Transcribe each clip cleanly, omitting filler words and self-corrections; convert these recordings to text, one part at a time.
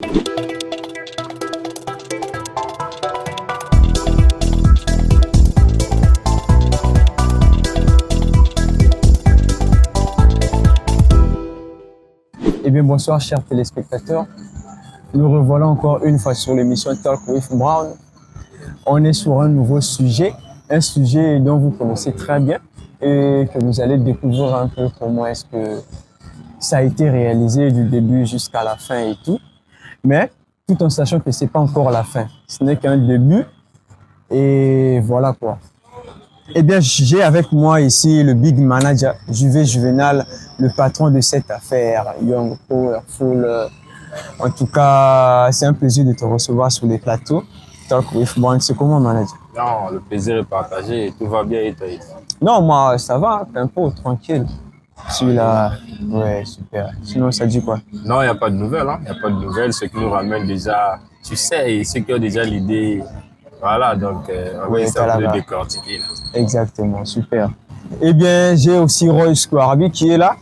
Eh bien, bonsoir, chers téléspectateurs. Nous revoilà encore une fois sur l'émission Talk with Brown. On est sur un nouveau sujet, un sujet dont vous connaissez très bien et que vous allez découvrir un peu comment est-ce que ça a été réalisé du début jusqu'à la fin et tout. Mais tout en sachant que c'est pas encore la fin, ce n'est qu'un début et voilà quoi. Eh bien, j'ai avec moi ici le big manager, Juvé Juvenal, le patron de cette affaire, Young Powerful. En tout cas, c'est un plaisir de te recevoir sur les plateaux. Talk with Brown, c'est comment, manager? Non, le plaisir est partagé, tout va bien et toi? Non, moi, ça va, un peu tranquille. Celui-là, ouais, super. Sinon, ça dit quoi? Non, il n'y a pas de nouvelles, hein. Il n'y a pas de nouvelles, ce qui nous ramène déjà, tu sais, et ceux qui ont déjà l'idée, voilà, donc on va essayer de décortiquer. Là. Exactement, super. Eh bien, j'ai aussi Roy Squarby qui est là,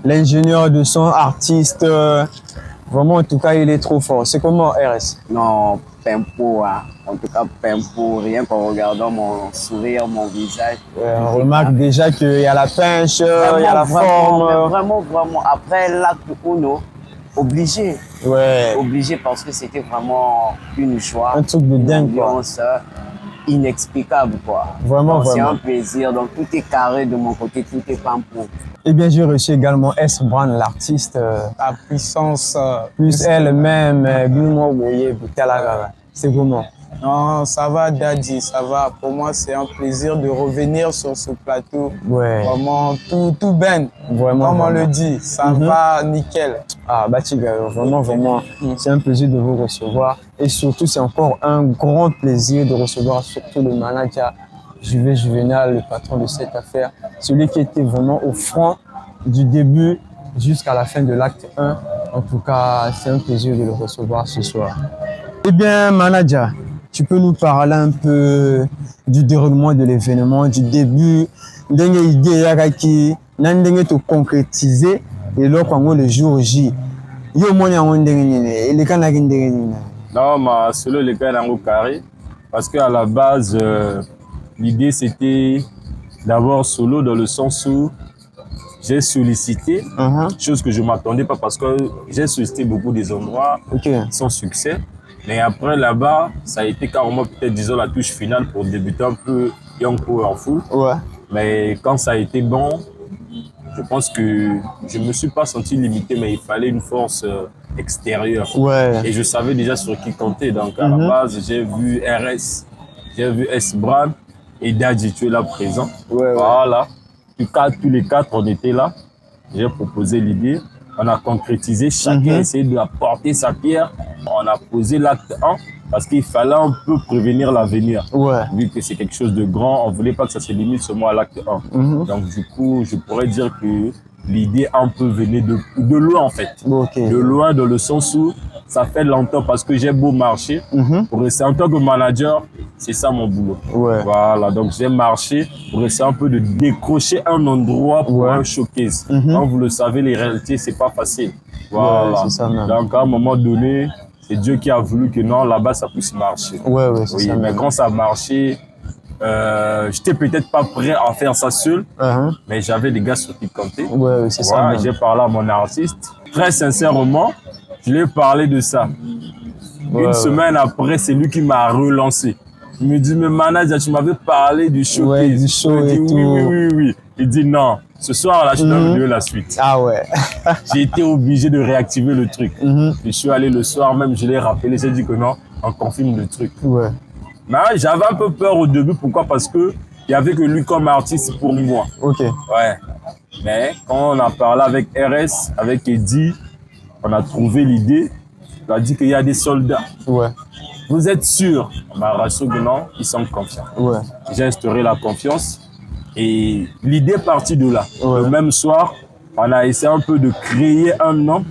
l'ingénieur de son, artiste. Vraiment, en tout cas, il est trop fort. C'est comment, RS? Non, Pimpo, hein. En tout cas, Pimpo, rien qu'en regardant mon sourire, mon visage. On remarque déjà qu'il y a la pêche, il y a la forme. Vraiment. Après l'acte Uno, obligé. Ouais. Obligé parce que c'était vraiment une joie. Un truc de dingue, quoi. Inexplicable, quoi. Vraiment. C'est un plaisir. Donc, tout est carré de mon côté, tout est Pimpo. Eh bien, j'ai reçu également S. Brown, l'artiste. La puissance. Plus elle-même, c'est comment? Non, ça va, Daddy, ça va. Pour moi, c'est un plaisir de revenir sur ce plateau. Ouais. Vraiment, tout ben. Vraiment. Comme on le dit, ça va nickel. Ah, Batiga, vraiment. C'est un plaisir de vous recevoir. Et surtout, c'est encore un grand plaisir de recevoir surtout le manager Juvé Juvenal, le patron de cette affaire. Celui qui était vraiment au front du début jusqu'à la fin de l'acte 1. En tout cas, c'est un plaisir de le recevoir ce soir. Eh bien, manager, tu peux nous parler un peu du déroulement de l'événement, du début, d'une idée qui n'a te concrétiser et là, quand le jour J. Yo moni en et les canards Non, mais solo les gars dans le carré, parce qu'à la base, l'idée c'était d'abord solo dans le sens où j'ai sollicité, chose que je ne m'attendais pas parce que j'ai sollicité beaucoup des endroits sans succès. Mais après là-bas, ça a été carrément peut-être disons la touche finale pour débuter un peu Young Powerful. Ouais. Mais quand ça a été bon, je pense que je ne me suis pas senti limité, mais il fallait une force extérieure. Ouais. Et je savais déjà sur qui compter. Donc à la base, j'ai vu RS, j'ai vu S. Brown et Daddy, tu es là présent. Ouais, voilà. Tous les quatre, on était là. J'ai proposé l'idée. On a concrétisé, chacun a essayé d'apporter sa pierre. On a posé l'acte 1 parce qu'il fallait un peu prévenir l'avenir. Ouais. Vu que c'est quelque chose de grand, on ne voulait pas que ça se limite seulement à l'acte 1. Donc du coup, je pourrais dire que l'idée un peu venait de loin en fait. De loin dans le sens où ça fait longtemps parce que j'ai beau marcher. Pour rester en tant que manager, c'est ça mon boulot. Ouais. Voilà, donc j'ai marché pour essayer un peu de décrocher un endroit pour un showcase. Comme vous le savez, les réalités, c'est pas facile. Voilà. Ouais, ça, donc à un moment donné, c'est Dieu qui a voulu que non, là-bas, ça puisse marcher. Ouais, c'est ça. Mais quand ça a marché, j'étais peut-être pas prêt à faire ça seul, mais j'avais des gars sur qui compter. Ouais, c'est ça. J'ai parlé à mon artiste. Très sincèrement, je lui ai parlé de ça. Une semaine après, c'est lui qui m'a relancé. Il me dit, mais manager, tu m'avais parlé du show. Ouais, du show et tout. Oui. Il dit, non, ce soir-là, je dois donner la suite. Ah ouais. J'ai été obligé de réactiver le truc. Je suis allé le soir même, je l'ai rappelé, j'ai dit que non, on confirme le truc. Ouais. Mais j'avais un peu peur au début, pourquoi? Parce que il n'y avait que lui comme artiste pour moi. Ok. Ouais. Mais quand on a parlé avec RS, avec Eddie, on a trouvé l'idée. On a dit qu'il y a des soldats. Ouais. Vous êtes sûr? On m'a rassuré que non, ils sont confiants. Ouais. J'ai instauré la confiance et l'idée est partie de là. Le même soir, on a essayé un peu de créer un nom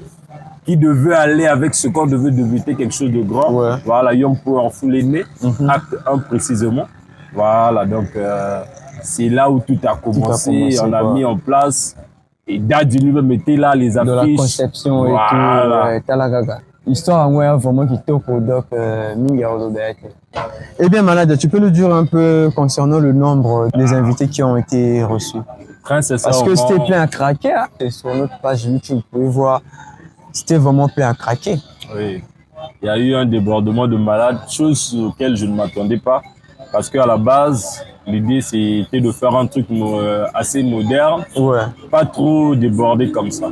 qui devait aller avec ce qu'on devait débuter quelque chose de grand. Voilà, Young Powerful est né, acte 1 précisément. Voilà, donc c'est là où tout a commencé. On a mis en place et Daddy lui-même était là, les affiches. De la conception et tout, Talagaga. Histoire ouais, vraiment qui toque au doc Eh bien, Malade, tu peux nous dire un peu concernant le nombre des invités qui ont été reçus? Très sincèrement. Parce que c'était plein à craquer. Hein. Et sur notre page YouTube, vous pouvez voir, c'était vraiment plein à craquer. Oui. Il y a eu un débordement de malades, chose auquel je ne m'attendais pas. Parce qu'à la base, l'idée c'était de faire un truc assez moderne, pas trop débordé comme ça.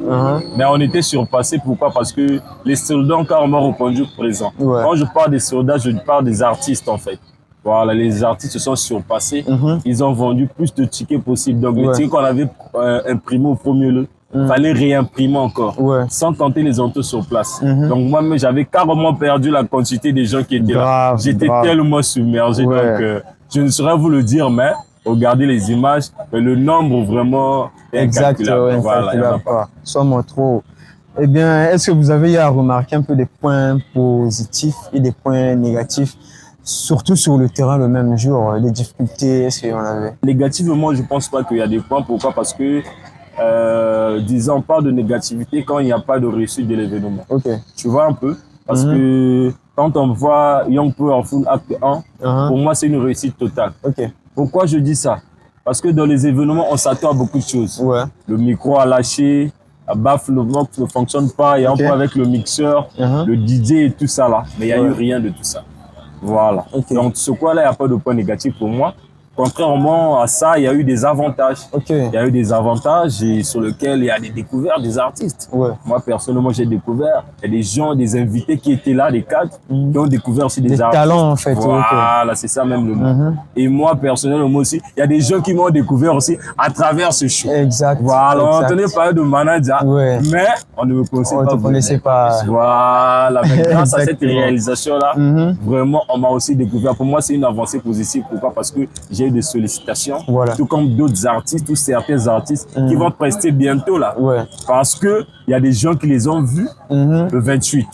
Mais on était surpassé, pourquoi? Parce que les soldats ont carrément répondu présent. Quand je parle des soldats, je parle des artistes en fait. Voilà, les artistes se sont surpassés, ils ont vendu plus de tickets possible. Donc les tickets qu'on avait imprimés au premier lieu, fallait réimprimer encore, sans compter les entrées sur place. Donc moi-même, j'avais carrément perdu la quantité des gens qui étaient là. J'étais tellement submergé. Donc je ne saurais vous le dire, mais regardez les images, mais le nombre vraiment est incalculable. Voilà, Sommes trop. Eh bien, est-ce que vous avez eu à remarquer un peu des points positifs et des points négatifs, surtout sur le terrain le même jour, les difficultés, est-ce qu'il y en avait? Négativement, je pense pas qu'il y a des points. Pourquoi? Parce que disons pas de négativité quand il n'y a pas de réussite de l'événement. Tu vois un peu? Parce que quand on voit Young Powerful Acte 1, pour moi, c'est une réussite totale. Pourquoi je dis ça? Parce que dans les événements, on s'attend à beaucoup de choses. Le micro a lâché, la baffe, le vox ne fonctionne pas, il y a un peu avec le mixeur, le DJ et tout ça là. Mais il n'y a eu rien de tout ça. Voilà. Donc, ce quoi-là, il n'y a pas de point négatif pour moi. Contrairement à ça, il y a eu des avantages. Il y a eu des avantages et sur lesquels il y a des découvertes des artistes. Moi, personnellement, j'ai découvert. Il y a des gens, des invités qui étaient là, des cadres, qui ont découvert aussi des artistes. Talents, en fait. Voilà, c'est ça même le mot. Et moi, personnellement aussi, il y a des gens qui m'ont découvert aussi à travers ce show. Voilà, on entendait parler de manager, mais on ne me connaissait pas. Voilà, mais grâce à cette réalisation-là, vraiment, on m'a aussi découvert. Pour moi, c'est une avancée positive. Pourquoi? Parce que j'ai eu des sollicitations, tout comme d'autres artistes ou certains artistes qui vont prester bientôt là. Parce que il y a des gens qui les ont vus le 28.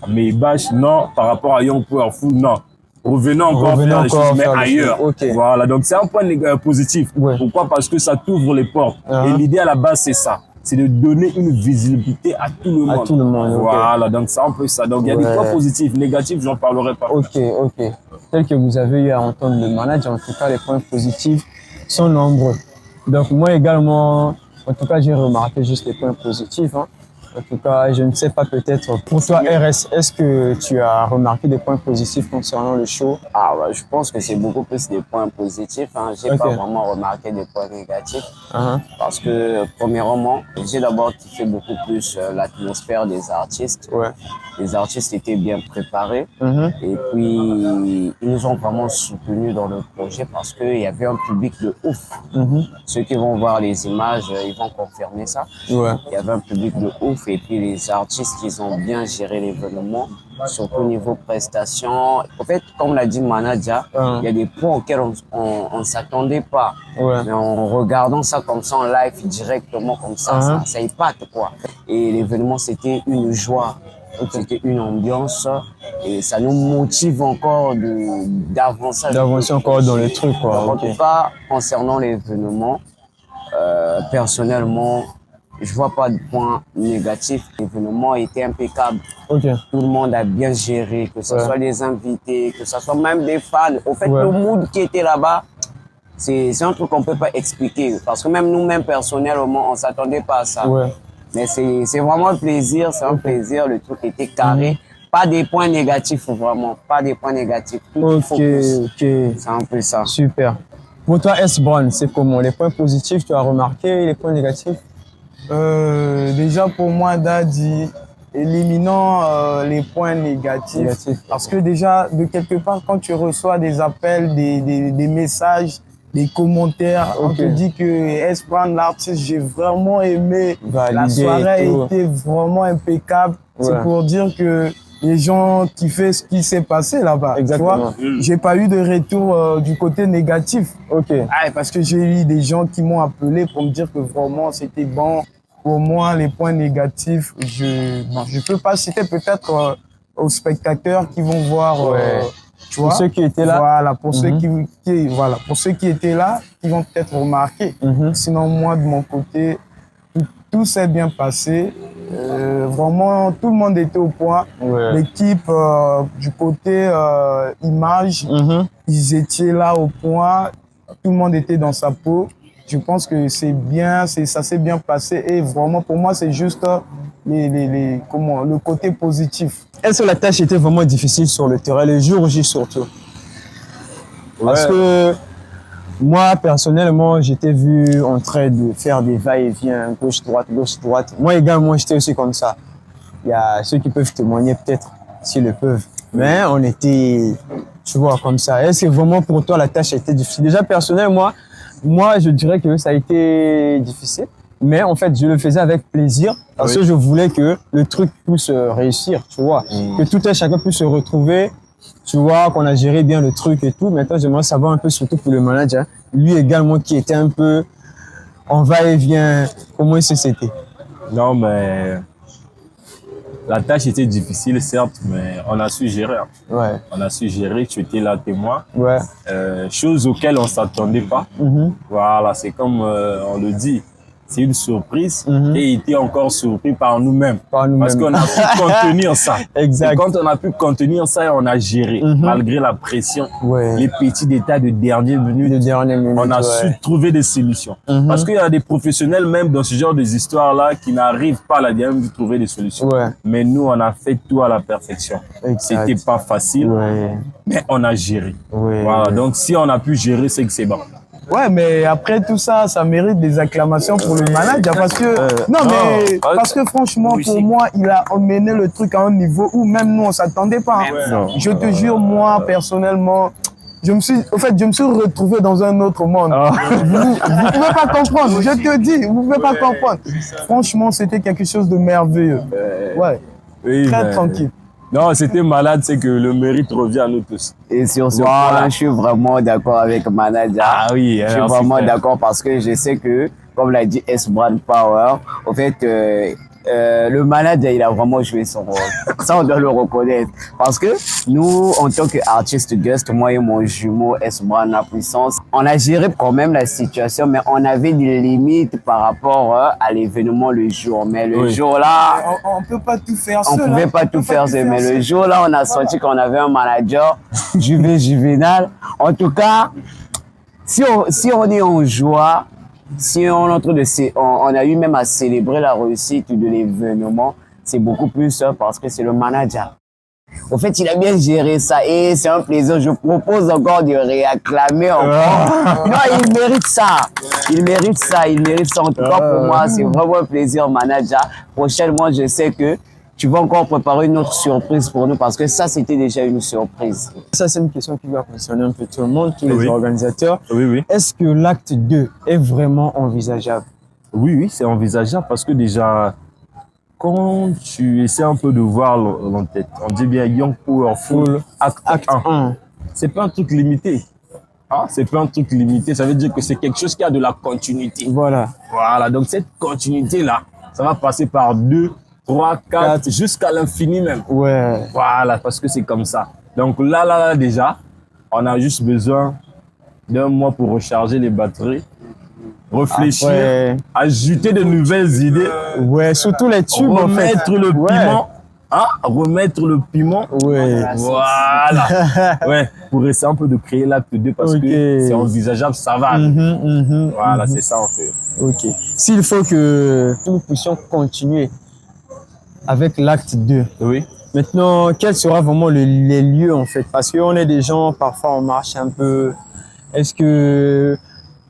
Mais Bâche, non, par rapport à Young Powerful, non. Revenons encore faire les choses, mais ailleurs. Voilà, donc c'est un point positif. Pourquoi? Parce que ça t'ouvre les portes. Et l'idée à la base, c'est ça. C'est de donner une visibilité à tout le monde. Voilà, donc c'est un peu ça. Donc il y a des points positifs, négatifs, j'en parlerai pas. Tel que vous avez eu à entendre le manager, en tout cas, les points positifs sont nombreux. Donc moi également, en tout cas, j'ai remarqué juste les points positifs. En tout cas, je ne sais pas, peut-être pour toi, RS, est-ce que tu as remarqué des points positifs concernant le show? Je pense que c'est beaucoup plus des points positifs. J'ai pas vraiment remarqué des points négatifs. Parce que, premièrement, j'ai d'abord kiffé beaucoup plus l'atmosphère des artistes. Les artistes étaient bien préparés. Et puis, ils nous ont vraiment soutenus dans le projet parce qu'il y avait un public de ouf. Ceux qui vont voir les images, ils vont confirmer ça. Il y avait un public de ouf. Et puis les artistes, ils ont bien géré l'événement, surtout au niveau prestation. En fait, comme l'a dit Manaja, il y a des points auxquels on ne s'attendait pas. Mais en regardant ça comme ça en live, directement comme ça, ça épate quoi. Et l'événement, c'était une joie. C'était une ambiance et ça nous motive encore d'avancer. D'avancer encore dans les trucs quoi. En tout cas, concernant l'événement, personnellement, je vois pas de point négatif. L'événement était impeccable. Tout le monde a bien géré, que ce soit les invités, que ce soit même des fans. Au fait, le mood qui était là-bas, c'est un truc qu'on peut pas expliquer. Parce que même nous-mêmes, personnellement, on s'attendait pas à ça. Mais c'est vraiment un plaisir, c'est un plaisir. Le truc était carré. Pas des points négatifs, vraiment. Pas des points négatifs. C'est un peu ça. Super. Pour toi, S-Brown, c'est comment? Les points positifs, tu as remarqué, les points négatifs? Déjà pour moi, Daddy, éliminons les points négatifs. Parce que déjà, de quelque part, quand tu reçois des appels, des messages, des commentaires, on te dit que S-Brown, l'artiste, j'ai vraiment aimé. La soirée a été vraiment impeccable. C'est pour dire que les gens kiffaient ce qui s'est passé là-bas. Exactement. J'ai pas eu de retour du côté négatif. Parce que j'ai eu des gens qui m'ont appelé pour me dire que vraiment c'était bon. Pour moi, les points négatifs, je peux pas citer, peut-être aux spectateurs qui vont voir. Tu vois, pour ceux qui étaient là. Voilà, pour ceux pour ceux qui étaient là, qui vont peut-être remarquer. Sinon, moi, de mon côté, tout s'est bien passé. Vraiment, tout le monde était au point. Ouais. L'équipe du côté image, ils étaient là au point. Tout le monde était dans sa peau. Je pense que c'est bien, ça s'est bien passé. Et vraiment, pour moi, c'est juste le côté positif. Est-ce que la tâche était vraiment difficile sur le terrain, le jour J surtout? Parce que moi, personnellement, j'étais vu en train de faire des va-et-vient, gauche-droite. Moi également, j'étais aussi comme ça. Il y a ceux qui peuvent témoigner peut-être, s'ils le peuvent. Mais on était, tu vois, comme ça. Est-ce que vraiment pour toi, la tâche a été difficile? Déjà, personnellement, moi, je dirais que ça a été difficile. Mais en fait, je le faisais avec plaisir parce que je voulais que le truc puisse réussir, tu vois. Que tout un chacun puisse se retrouver, tu vois, qu'on a géré bien le truc et tout. Maintenant, j'aimerais savoir un peu, surtout pour le manager, lui également qui était un peu en va-et-vient, comment est-ce que c'était? Non, mais la tâche était difficile, certes, mais on a su gérer. Ouais. On a su gérer, tu étais là témoin. Ouais. Choses auxquelles on ne s'attendait pas. Voilà, c'est comme on le dit. C'est une surprise et il était encore surpris par nous-mêmes. Parce qu'on a pu contenir ça. Exact. Et quand on a pu contenir ça, on a géré. Malgré la pression, les petits détails de dernière minute, on a su trouver des solutions. Parce qu'il y a des professionnels même dans ce genre d'histoires-là qui n'arrivent pas à la dernière minute de trouver des solutions. Mais nous, on a fait tout à la perfection. C'était pas facile, mais on a géré. Voilà. Donc si on a pu gérer, c'est que c'est bon. Ouais, mais après tout ça, ça mérite des acclamations pour le manager parce que, parce que franchement, pour moi, il a emmené le truc à un niveau où même nous, on s'attendait pas. Je te jure, moi, personnellement, je me suis retrouvé dans un autre monde. Vous pouvez pas comprendre, je te dis, vous pouvez pas comprendre. Franchement, c'était quelque chose de merveilleux. Ouais, très tranquille. Non, c'était malade, c'est que le mérite revient à nous tous. Et sur ce point, je suis vraiment d'accord avec le manager. Ah oui, je suis vraiment d'accord parce que je sais que, comme l'a dit S-Brand Power, au fait, le manager, il a vraiment joué son rôle. Ça, on doit le reconnaître. Parce que nous, en tant qu'artiste guest, moi et mon jumeau S-Brand La Puissance, on a géré quand même la situation, mais on avait des limites par rapport à l'événement le jour. Mais le jour-là... On peut pas tout faire seul. On pouvait pas tout faire seul. Mais le jour-là, on a senti qu'on avait un manager juvénal. En tout cas, si on est en joie, si on a eu même à célébrer la réussite de l'événement, c'est beaucoup plus parce que c'est le manager. Au fait, il a bien géré ça et c'est un plaisir. Je propose encore de réacclamer encore. Non, il mérite ça. Il mérite ça. En tout cas, pour moi, c'est vraiment un plaisir, manager. Prochainement, je sais que tu vas encore préparer une autre surprise pour nous parce que ça, c'était déjà une surprise. Ça, c'est une question qui va concerner un peu tout le monde, tous les organisateurs. Oui. Est-ce que l'acte 2 est vraiment envisageable? Oui, c'est envisageable parce que déjà, quand tu essaies un peu de voir l'entête, on dit bien Young Powerful Acte 1. C'est pas un truc limité. C'est pas un truc limité, ça veut dire que c'est quelque chose qui a de la continuité. Voilà, donc cette continuité-là, ça va passer par 2, 3, 4, jusqu'à l'infini même. Voilà, parce que c'est comme ça. Donc là, déjà, on a juste besoin d'un mois pour recharger les batteries, réfléchir, ajouter de nouvelles idées. Surtout les tubes, remettre le piment. Remettre le piment. Voilà. Pour essayer un peu de créer l'acte 2 parce que c'est envisageable, ça va. Voilà, c'est ça en fait. S'il faut que nous puissions continuer avec l'acte 2. Maintenant, quels seront vraiment les lieux en fait? Parce qu'on est des gens, parfois on marche un peu. Est-ce que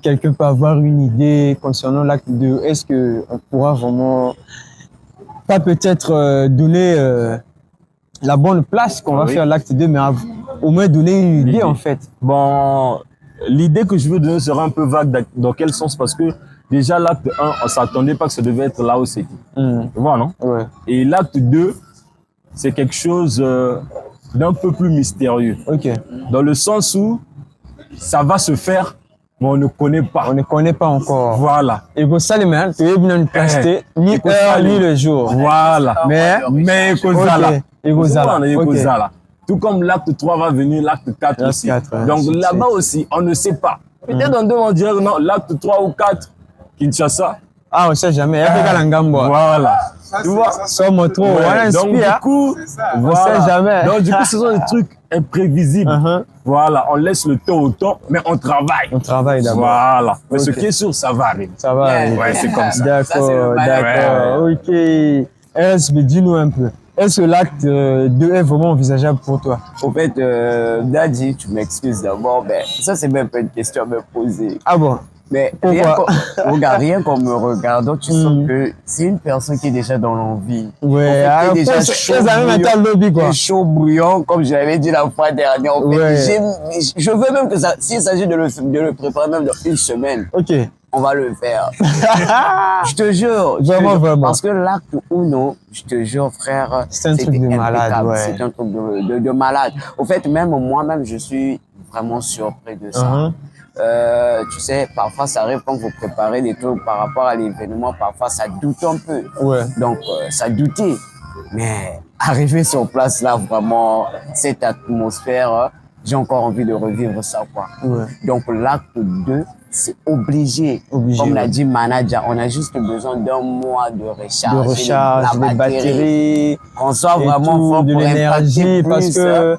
quelqu'un peut avoir une idée concernant l'acte 2? Est-ce qu'on pourra vraiment, pas peut-être donner la bonne place qu'on va faire l'acte 2, mais au moins donner une idée en fait? Bon, l'idée que je veux donner sera un peu vague. Dans quel sens? Parce que déjà, l'acte 1, on ne s'attendait pas que ça devait être là où c'était. Tu vois, non? Et l'acte 2, c'est quelque chose d'un peu plus mystérieux. Dans le sens où ça va se faire, mais on ne connaît pas. On ne connaît pas encore. Voilà. Et vous savez, tu es venu tester ni heure, ni le jour. Voilà. Mais tout comme l'acte 3 va venir, l'acte 4 aussi. Donc là-bas aussi, on ne sait pas. Peut-être on dirait non, l'acte 3 ou 4, Kinshasa, Ah, on sait jamais. Voilà. Tu vois, somme trop. Ouais, donc du coup, on sait jamais. Donc du coup, ce sont des trucs imprévisibles. Voilà, on laisse le temps au temps, mais on travaille. On travaille d'abord. Voilà. Mais ce qui est sûr, ça va arriver. Ça va arriver. Ouais, c'est comme ça. D'accord, d'accord. Ok. RSB, dis-nous un peu. Est-ce que l'acte 2 est vraiment envisageable pour toi? Au fait, Daddy, tu m'excuses d'abord, mais ça, c'est même pas une question à me poser. Ah bon? Mais rien qu'en me regardant, tu sens que c'est une personne qui est déjà dans l'envie. Ouais, en fait, déjà chaud bouillant, comme je l'avais dit la fois dernière. En fait, je veux même que ça, s'il s'agit de le préparer même dans une semaine, on va le faire. Je te jure. Vraiment. Parce que l'acte Uno, je te jure, frère, c'est un truc de malade. Ouais. C'est un truc de malade. Au fait, même moi-même, je suis vraiment surpris de ça. Tu sais, parfois ça arrive quand vous préparez des trucs par rapport à l'événement, parfois ça doute un peu. Ouais. Donc, ça doutait. Mais arriver sur place là, vraiment, cette atmosphère, j'ai encore envie de revivre ça, quoi. Ouais. Donc, l'acte 2, c'est obligé. Comme l'a dit manager, on a juste besoin d'un mois de recharge. La batterie. On soit vraiment fort de l'énergie parce que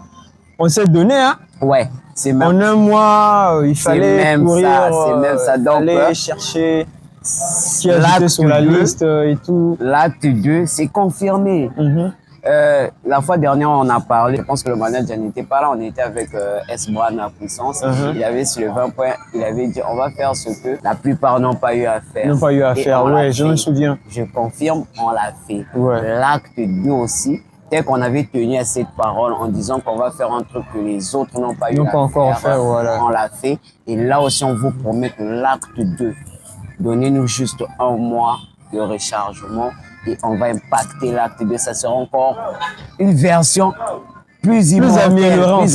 on s'est donné, hein. Ouais. Même, en un mois, il fallait courir, c'est même ça. Donc, aller chercher qui a ajouté sur la liste et tout. L'acte 2, c'est confirmé. La fois dernière, on a parlé, je pense que le manager n'était pas là, on était avec S-Brand à puissance. Il avait sur les 20 points, il avait dit on va faire ce que la plupart n'ont pas eu à faire. N'ont pas eu à faire, ouais, je me souviens. Je confirme, on l'a fait. Ouais. L'acte 2 aussi. Dès qu'on avait tenu à cette parole en disant qu'on va faire un truc que les autres n'ont pas eu à faire, voilà. On l'a fait. Et là aussi, on vous promet que l'acte 2, donnez-nous juste un mois de rechargement et on va impacter l'acte 2. Ça sera encore une version plus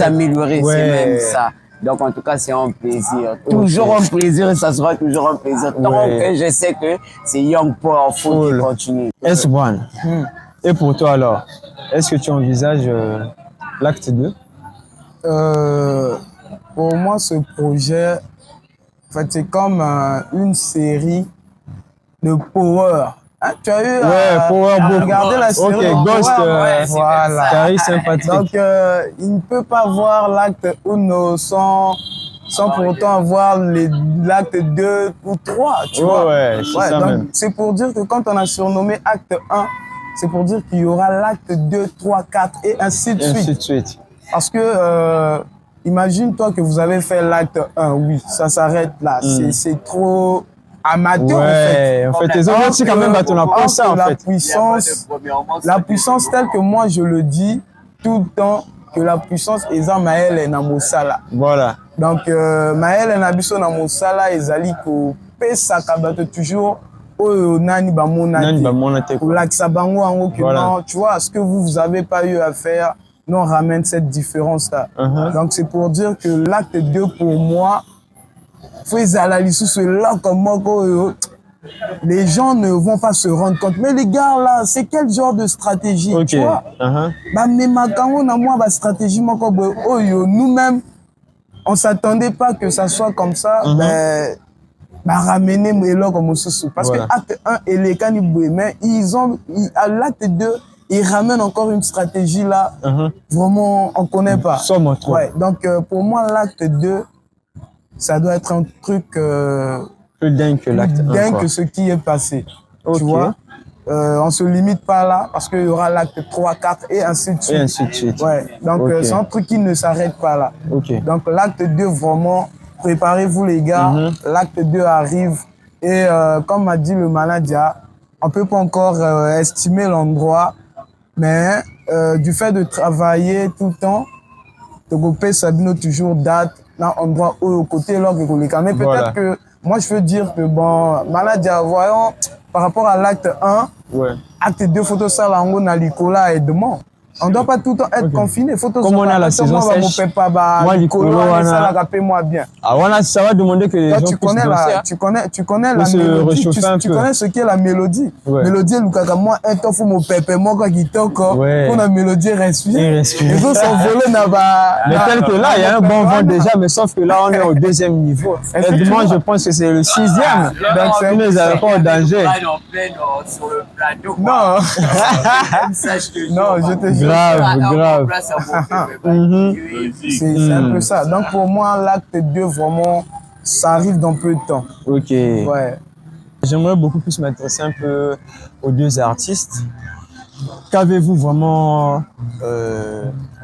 améliorée. Ouais. C'est même ça. Donc, en tout cas, c'est un plaisir. Toujours un plaisir et ça sera toujours un plaisir. Tant que je sais que c'est Young Powerful qui continue. S-Brand. Et pour toi alors, est-ce que tu envisages l'acte 2? Pour moi, ce projet, en fait, c'est comme une série de Power. Hein, tu as eu Power à regarder la série Ghost, voilà. Carré sympathique. Donc, il ne peut pas voir l'acte 1 sans pour autant avoir l'acte 2 ou 3, tu vois. Ouais, c'est ça même. C'est pour dire que quand on a surnommé acte 1, c'est pour dire qu'il y aura l'acte 2, 3, 4 et ainsi de suite. Parce que, imagine-toi que vous avez fait l'acte 1, oui, ça s'arrête là. C'est trop amateur, en fait. Les autres aussi, quand même, on apprend ça, en fait. La puissance telle que moi, je le dis tout le temps, que la puissance est en Maël et Namosala. Voilà. Donc, Maël et Nabiso Namosala, ils allaient ça toujours. Tu vois, ce que vous avez pas eu à faire, nous on ramène cette différence là. Donc c'est pour dire que l'acte 2 pour moi, les gens ne vont pas se rendre compte. Mais les gars là, c'est quel genre de stratégie, tu vois? Stratégie, nous-mêmes, on s'attendait pas que ça soit comme ça. Ramener parce que acte 1 et les caniboués, mais à l'acte 2, ils ramènent encore une stratégie là, vraiment, on connaît pas. Ouais, donc pour moi, l'acte 2, ça doit être un truc plus dingue que l'acte 1. Dingue que ce qui est passé. Tu vois, on se limite pas là, parce qu'il y aura l'acte 3, 4 et ainsi de suite. Ouais, donc c'est un truc qui ne s'arrête pas là. Donc l'acte 2, vraiment, préparez-vous les gars, l'acte 2 arrive et comme m'a dit le manager, on ne peut pas encore estimer l'endroit, mais du fait de travailler tout le temps, Togopé Sabino toujours date dans l'endroit où au côté là mais peut-être que moi je veux dire que bon, manager, voyons par rapport à l'acte 1, acte 2 photos ça là on a Nicolas et demain. On ne doit pas tout le temps être confiné. Il faut tout comme on a la saison sèche. Moi, moi, bien. Ah, voilà, ça va demander que les gens tu connais tu connais la mélodie. Tu connais ce qu'est la mélodie. Mélodie, moi, un temps, il faut mon pépé, moi, quand il encore, pour la mélodie respirer. Les autres sont volés là-bas. Mais tel que là, il y a un bon vent déjà, mais sauf que là, on est au 2e niveau. Et moi, je pense que c'est le 6e. Donc, c'est nous n'avons pas au danger. Non. Non, je te jure. Grave. C'est un peu ça. Donc, pour moi, l'acte 2, vraiment, ça arrive dans peu de temps. Ok. Ouais. J'aimerais beaucoup plus m'intéresser un peu aux 2 artistes. Qu'avez-vous vraiment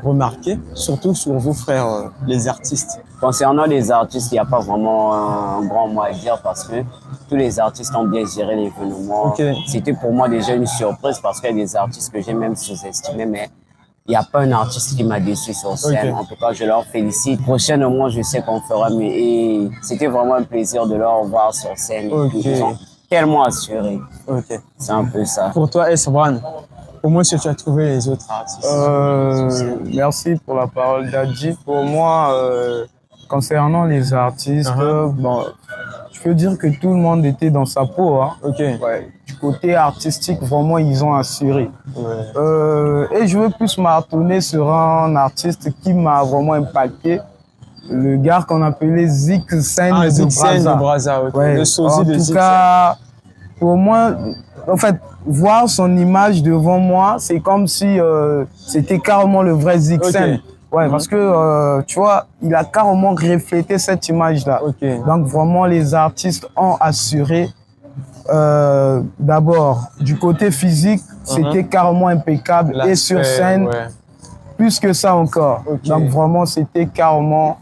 remarqué, surtout sur vos frères, les artistes? Concernant les artistes, il n'y a pas vraiment un grand mot à dire parce que tous les artistes ont bien géré l'événement. Okay. C'était pour moi déjà une surprise parce qu'il y a des artistes que j'ai même sous-estimés, mais il n'y a pas un artiste qui m'a déçu sur scène. Okay. En tout cas, je leur félicite. Prochainement, je sais qu'on fera mieux. Et c'était vraiment un plaisir de leur voir sur scène. Okay. Ils ont tellement assuré. Okay. C'est un peu ça. Pour toi, S-Brand, comment est-ce que tu as trouvé les autres artistes? Merci pour la parole d'Adji. Pour moi, concernant les artistes, bon, je peux dire que tout le monde était dans sa peau. Hein. Okay. Ouais. Du côté artistique, vraiment, ils ont assuré. Ouais. Et je veux plus m'attarder sur un artiste qui m'a vraiment impacté. Le gars qu'on appelait Zik Sen de Brazza. Okay. Ouais. Le sosie de Zik. En tout cas, pour moi, en fait, voir son image devant moi, c'est comme si c'était carrément le vrai Zik Sen. Okay. Ouais, parce que, tu vois, il a carrément reflété cette image-là. Okay. Donc, vraiment, les artistes ont assuré. D'abord, du côté physique, c'était carrément impeccable. Et sur scène, plus que ça encore. Okay. Donc, vraiment, c'était carrément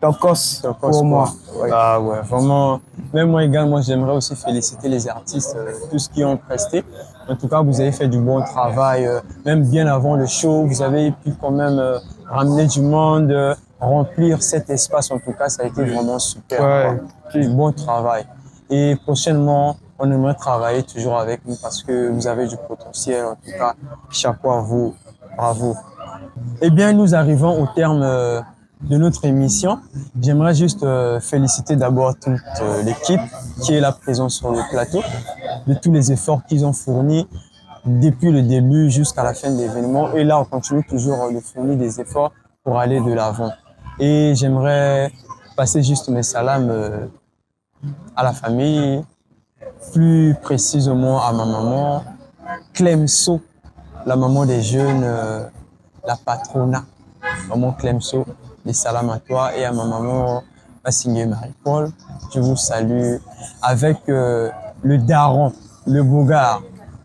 tokos pour moi. Ouais. Ah ouais, vraiment. Même moi également, j'aimerais aussi féliciter les artistes, tous qui ont presté. En tout cas, vous avez fait du bon travail, même bien avant le show. Vous avez pu quand même ramener du monde, remplir cet espace. En tout cas, ça a été vraiment super. Ouais. Du bon travail. Et prochainement, on aimerait travailler toujours avec vous parce que vous avez du potentiel. En tout cas, chapeau à vous. Bravo. Eh bien, nous arrivons au terme de notre émission. J'aimerais juste féliciter d'abord toute l'équipe qui est là présente sur le plateau, de tous les efforts qu'ils ont fournis depuis le début jusqu'à la fin de l'événement. Et là, on continue toujours de fournir des efforts pour aller de l'avant. Et j'aimerais passer juste mes salams à la famille, plus précisément à ma maman, Clemso, la maman des jeunes, la patrona, maman Clemso. Des salams à toi et à ma maman Massingé Marie-Paul. Je vous salue avec le daron, le bougard.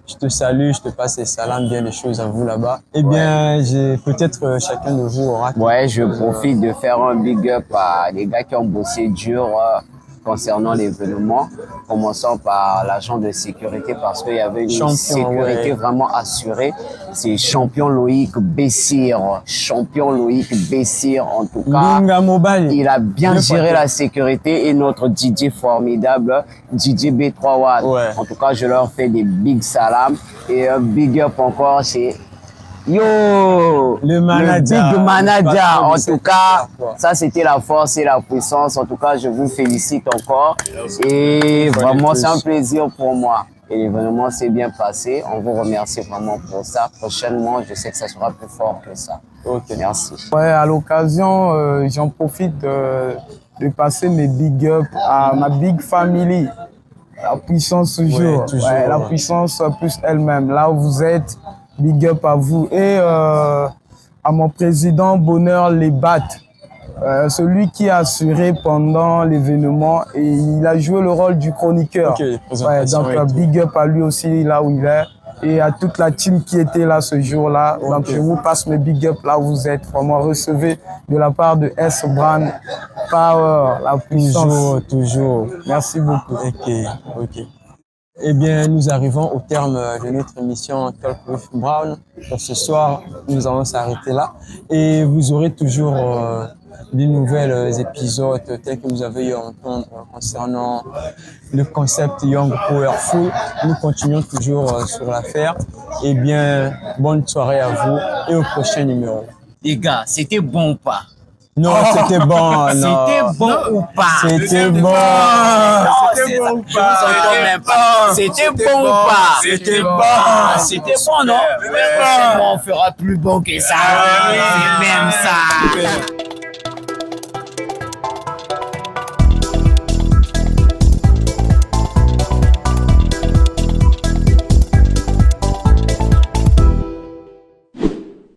Je te salue, je te passe les salams, bien des choses à vous là-bas. Eh bien, peut-être chacun de vous aura... Ouais, je profite de faire un big up à des gars qui ont bossé dur concernant l'événement, commençant par l'agent de sécurité parce qu'il y avait une sécurité vraiment assurée. C'est Champion Loïc Bessir. Champion Loïc Bessir, en tout cas. Il a bien géré la sécurité et notre DJ formidable, DJ B3 Watt. Ouais. En tout cas, je leur fais des big salams et un big up encore, c'est le manager, big manager. En tout cas, ça c'était la force et la puissance. En tout cas, je vous félicite encore. Et vraiment, c'est un plaisir pour moi. Et l'événement s'est bien passé. On vous remercie vraiment pour ça. Prochainement, je sais que ça sera plus fort que ça. Okay. Merci. Ouais, à l'occasion, j'en profite de passer mes big up à ma big family. La puissance toujours. Ouais, toujours la puissance plus elle-même. Là où vous êtes, big up à vous. Et à mon président Bonheur Lebat, celui qui a assuré pendant l'événement et il a joué le rôle du chroniqueur. Okay, donc big up à lui aussi là où il est et à toute la team qui était là ce jour-là. Okay. Donc je vous passe mes big up là où vous êtes. Vraiment recevez de la part de S-Brand Power, la puissance. Toujours. Merci beaucoup. Ok. Eh bien, nous arrivons au terme de notre émission Talk with Brown. Pour ce soir, nous allons s'arrêter là. Et vous aurez toujours de nouveaux épisodes tels que vous avez eu à entendre concernant le concept Young Powerful. Nous continuons toujours sur l'affaire. Eh bien, bonne soirée à vous et au prochain numéro. Les gars, c'était bon ou pas? Non, c'était bon. C'était bon ou pas? C'était bon. C'était bon ou pas? C'était bon ou pas? C'était bon. C'était bon, non? Prochainement, on fera plus bon que ça. C'est même ça.